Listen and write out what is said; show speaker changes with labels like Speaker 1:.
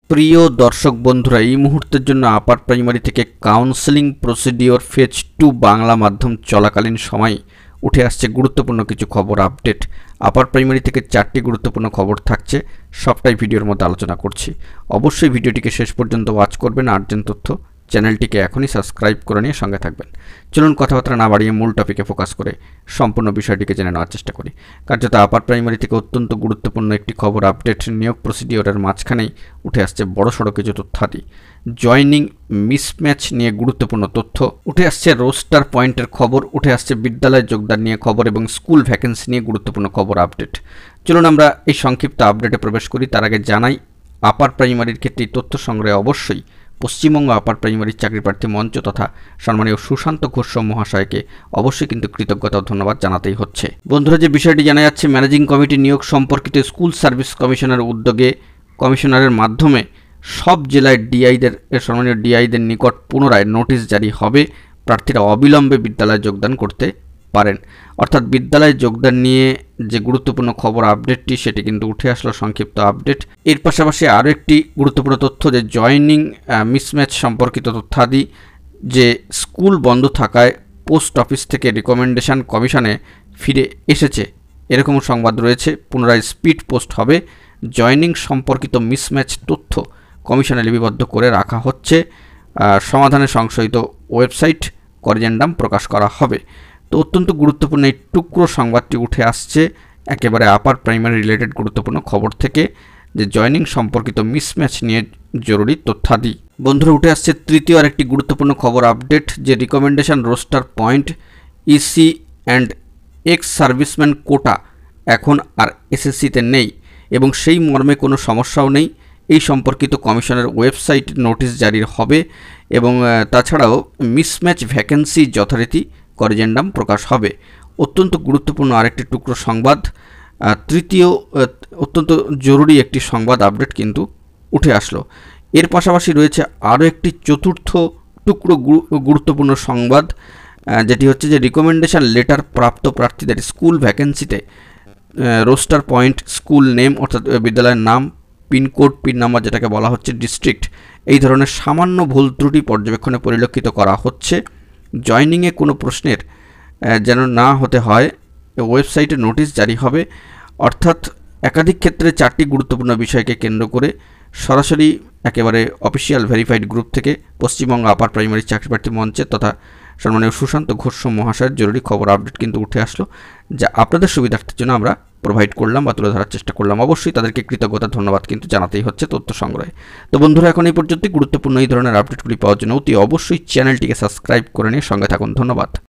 Speaker 1: প্রিয় দর্শক বন্ধুরা, এই মুহূর্তের জন্য আপার প্রাইমারি থেকে কাউন্সেলিং প্রসিডিওর ফেজ 2 বাংলা মাধ্যম চলাকালীন সময় উঠে আসছে গুরুত্বপূর্ণ কিছু খবর আপডেট। আপার প্রাইমারি থেকে 4টি গুরুত্বপূর্ণ খবর থাকছে, সবটাই ভিডিওর মধ্যে আলোচনা করছি। অবশ্যই ভিডিওটিকে শেষ পর্যন্ত ওয়াচ করবেন। আর্জেন্ট তথ্য চ্যানেলটিকে এখনই সাবস্ক্রাইব করে নিয়ে সঙ্গে থাকবেন। চলুন কথাবার্তা না বাড়িয়ে মূল টপিকে ফোকাস করে সম্পূর্ণ বিষয়টিকে জেনে নেওয়ার চেষ্টা করি। কার্যত আপার প্রাইমারি থেকে অত্যন্ত গুরুত্বপূর্ণ একটি খবর আপডেট নিয়োগ প্রসিডিওরের মাঝখানেই উঠে আসছে বড়সড় কিছু তথ্যাদি। জয়নিং মিসম্যাচ নিয়ে গুরুত্বপূর্ণ তথ্য উঠে আসছে, রোস্টার পয়েন্টের খবর উঠে আসছে, বিদ্যালয়ে যোগদান নিয়ে খবর এবং স্কুল ভ্যাকেন্সি নিয়ে গুরুত্বপূর্ণ খবর আপডেট। চলুন আমরা এই সংক্ষিপ্ত আপডেটে প্রবেশ করি। তার আগে জানাই, আপার প্রাইমারির ক্ষেত্রে তথ্য সংগ্রহে অবশ্যই পশ্চিমবঙ্গ আপার প্রাইমারি চাকরি প্রার্থী মঞ্চ তথা সম্মানীয় সুশান্ত ঘোষ মহাশয়কে অবশ্যই কিন্তু কৃতজ্ঞতা ও ধন্যবাদ জানাতেই হচ্ছে। বন্ধুরা, যে বিষয়টি জানা যাচ্ছে, ম্যানেজিং কমিটি নিয়োগ সম্পর্কিত স্কুল সার্ভিস কমিশনের উদ্যোগে কমিশনারের মাধ্যমে সব জেলায় ডিআইদের সম্মানীয় ডিআইদের নিকট পুনরায় নোটিশ জারি হবে। প্রার্থীরা অবিলম্বে বিদ্যালয়ে যোগদান করতে পারেন। অর্থাৎ বিদ্যালয়ে যোগদান নিয়ে যে গুরুত্বপূর্ণ খবর আপডেটটি সেটি কিন্তু উঠে আসলো সংক্ষিপ্ত আপডেট। এর পাশাপাশি আরও একটি গুরুত্বপূর্ণ তথ্য, যে জয়নিং মিসম্যাচ সম্পর্কিত তথ্যাদি, যে স্কুল বন্ধ থাকায় পোস্ট অফিস থেকে রিকমেন্ডেশন কমিশনে ফিরে এসেছে, এরকম সংবাদ রয়েছে। পুনরায় স্পিড পোস্ট হবে। জয়নিং সম্পর্কিত মিসম্যাচ তথ্য কমিশনে লিপিবদ্ধ করে রাখা হচ্ছে। সমাধানে সংশোধিত ওয়েবসাইট করিজেন্ডাম প্রকাশ করা হবে। তো অত্যন্ত গুরুত্বপূর্ণ এই টুকরো সংবাদটি উঠে আসছে একেবারে আপার প্রাইমারি রিলেটেড গুরুত্বপূর্ণ খবর থেকে, যে জয়নিং সম্পর্কিত মিসম্যাচ নিয়ে জরুরি তথ্যাদি। বন্ধুরা, উঠে আসছে তৃতীয় আরেকটি গুরুত্বপূর্ণ খবর আপডেট, যে recommendation roster point EC and ex serviceman quota এখন আর এসএসসিতে নেই এবং সেই মর্মে কোনো সমস্যাও নেই। এই সম্পর্কিত কমিশনের ওয়েবসাইট নোটিশ জারি হবে এবং তাছাড়াও মিসম্যাচ ভ্যাকেন্সি যথারীতি করিজেন্ডাম প্রকাশ হবে। অত্যন্ত গুরুত্বপূর্ণ আরেকটি টুকরো সংবাদ, তৃতীয় অত্যন্ত জরুরি একটি সংবাদ আপডেট কিন্তু উঠে আসলো। এর পাশাপাশি রয়েছে আরও একটি চতুর্থ টুকরো গুরুত্বপূর্ণ সংবাদ, যেটি হচ্ছে যে রিকমেন্ডেশন লেটার প্রাপ্ত প্রার্থীদের স্কুল ভ্যাকেন্সিতে রোস্টার পয়েন্ট, স্কুল নেম অর্থাৎ বিদ্যালয়ের নাম, পিনকোড, পিন নাম্বার যেটাকে বলা হচ্ছে, ডিস্ট্রিক্ট, এই ধরনের সামান্য ভুল ত্রুটি পর্যবেক্ষণে পরিলক্ষিত করা হচ্ছে। জয়নিংয়ে কোনো প্রশ্নের যেন না হতে হয়, ওয়েবসাইটে নোটিশ জারি হবে। অর্থাৎ একাধিক ক্ষেত্রে 4টি গুরুত্বপূর্ণ বিষয়কে কেন্দ্র করে সরাসরি একেবারে অফিসিয়াল ভেরিফাইড গ্রুপ থেকে পশ্চিমবঙ্গ আপার প্রাইমারি চাকরিপ্রার্থী মঞ্চের তথা সম্মানীয় সুশান্ত ঘোষ মহাশয়ের জরুরি খবর আপডেট কিন্তু উঠে আসলো, যা আপনাদের সুবিধার্থের জন্য আমরা প্রোভাইড করলাম বা তুলে ধরার চেষ্টা করলাম। অবশ্যই তাদেরকে কৃতজ্ঞতা ধন্যবাদ কিন্তু জানাতেই হচ্ছে তথ্য সংগ্রহে। তো বন্ধুরা, এখন এই পর্যন্ত গুরুত্বপূর্ণ এই ধরনের আপডেটগুলি পাওয়ার জন্য অতি অবশ্যই চ্যানেলটিকে সাবস্ক্রাইব করে নিয়ে সঙ্গে থাকুন। ধন্যবাদ।